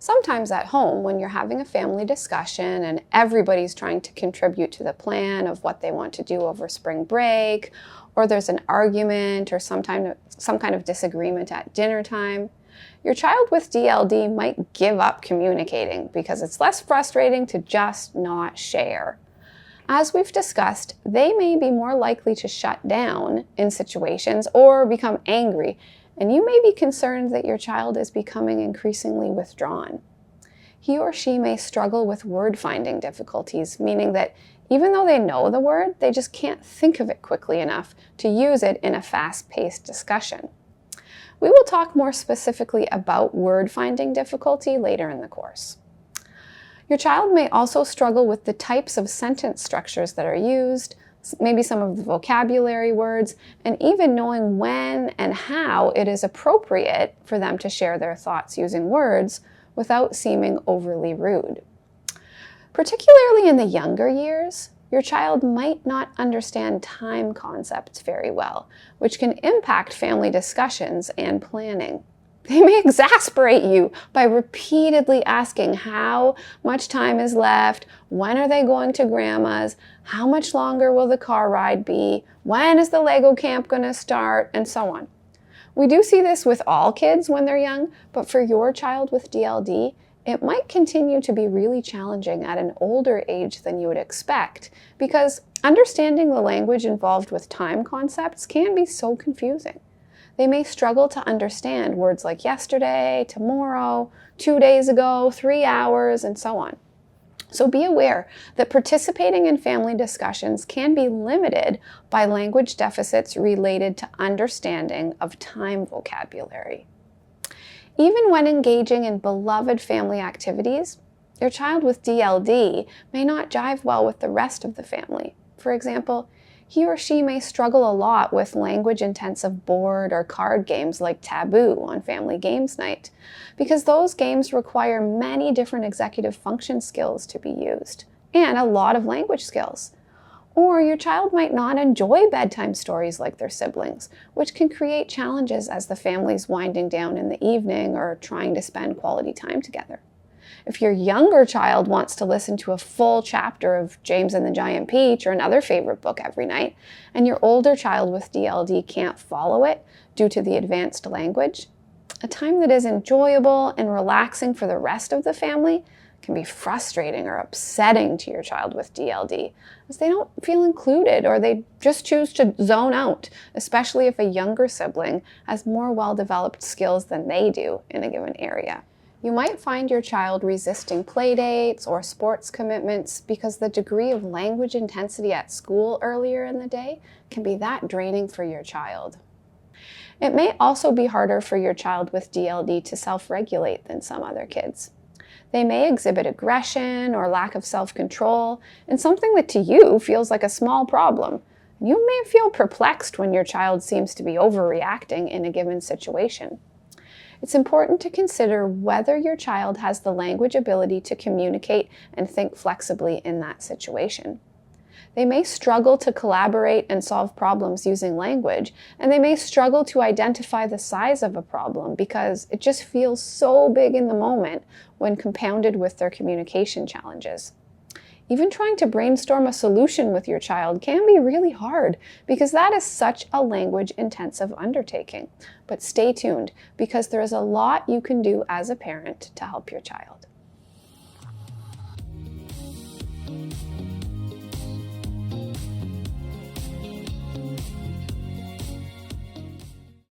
Sometimes at home, when you're having a family discussion and everybody's trying to contribute to the plan of what they want to do over spring break, or there's an argument or some kind of disagreement at dinner time, your child with DLD might give up communicating because it's less frustrating to just not share. As we've discussed, they may be more likely to shut down in situations or become angry, and you may be concerned that your child is becoming increasingly withdrawn. He or she may struggle with word-finding difficulties, meaning that even though they know the word, they just can't think of it quickly enough to use it in a fast-paced discussion. We will talk more specifically about word-finding difficulty later in the course. Your child may also struggle with the types of sentence structures that are used, maybe some of the vocabulary words, and even knowing when and how it is appropriate for them to share their thoughts using words without seeming overly rude. Particularly in the younger years, your child might not understand time concepts very well, which can impact family discussions and planning. They may exasperate you by repeatedly asking how much time is left, when are they going to grandma's, how much longer will the car ride be, when is the Lego camp going to start, and so on. We do see this with all kids when they're young, but for your child with DLD, it might continue to be really challenging at an older age than you would expect, because understanding the language involved with time concepts can be so confusing. They may struggle to understand words like yesterday, tomorrow, 2 days ago, 3 hours, and so on. So be aware that participating in family discussions can be limited by language deficits related to understanding of time vocabulary. Even when engaging in beloved family activities, your child with DLD may not jive well with the rest of the family. For example, he or she may struggle a lot with language-intensive board or card games like Taboo on family games night, because those games require many different executive function skills to be used, and a lot of language skills. Or your child might not enjoy bedtime stories like their siblings, which can create challenges as the family's winding down in the evening or trying to spend quality time together. If your younger child wants to listen to a full chapter of James and the Giant Peach or another favorite book every night, and your older child with DLD can't follow it due to the advanced language, a time that is enjoyable and relaxing for the rest of the family can be frustrating or upsetting to your child with DLD, as they don't feel included or they just choose to zone out, especially if a younger sibling has more well-developed skills than they do in a given area. You might find your child resisting play dates or sports commitments because the degree of language intensity at school earlier in the day can be that draining for your child. It may also be harder for your child with DLD to self-regulate than some other kids. They may exhibit aggression or lack of self-control in something that to you feels like a small problem. You may feel perplexed when your child seems to be overreacting in a given situation. It's important to consider whether your child has the language ability to communicate and think flexibly in that situation. They may struggle to collaborate and solve problems using language, and they may struggle to identify the size of a problem because it just feels so big in the moment when compounded with their communication challenges. Even trying to brainstorm a solution with your child can be really hard because that is such a language-intensive undertaking. But stay tuned because there is a lot you can do as a parent to help your child.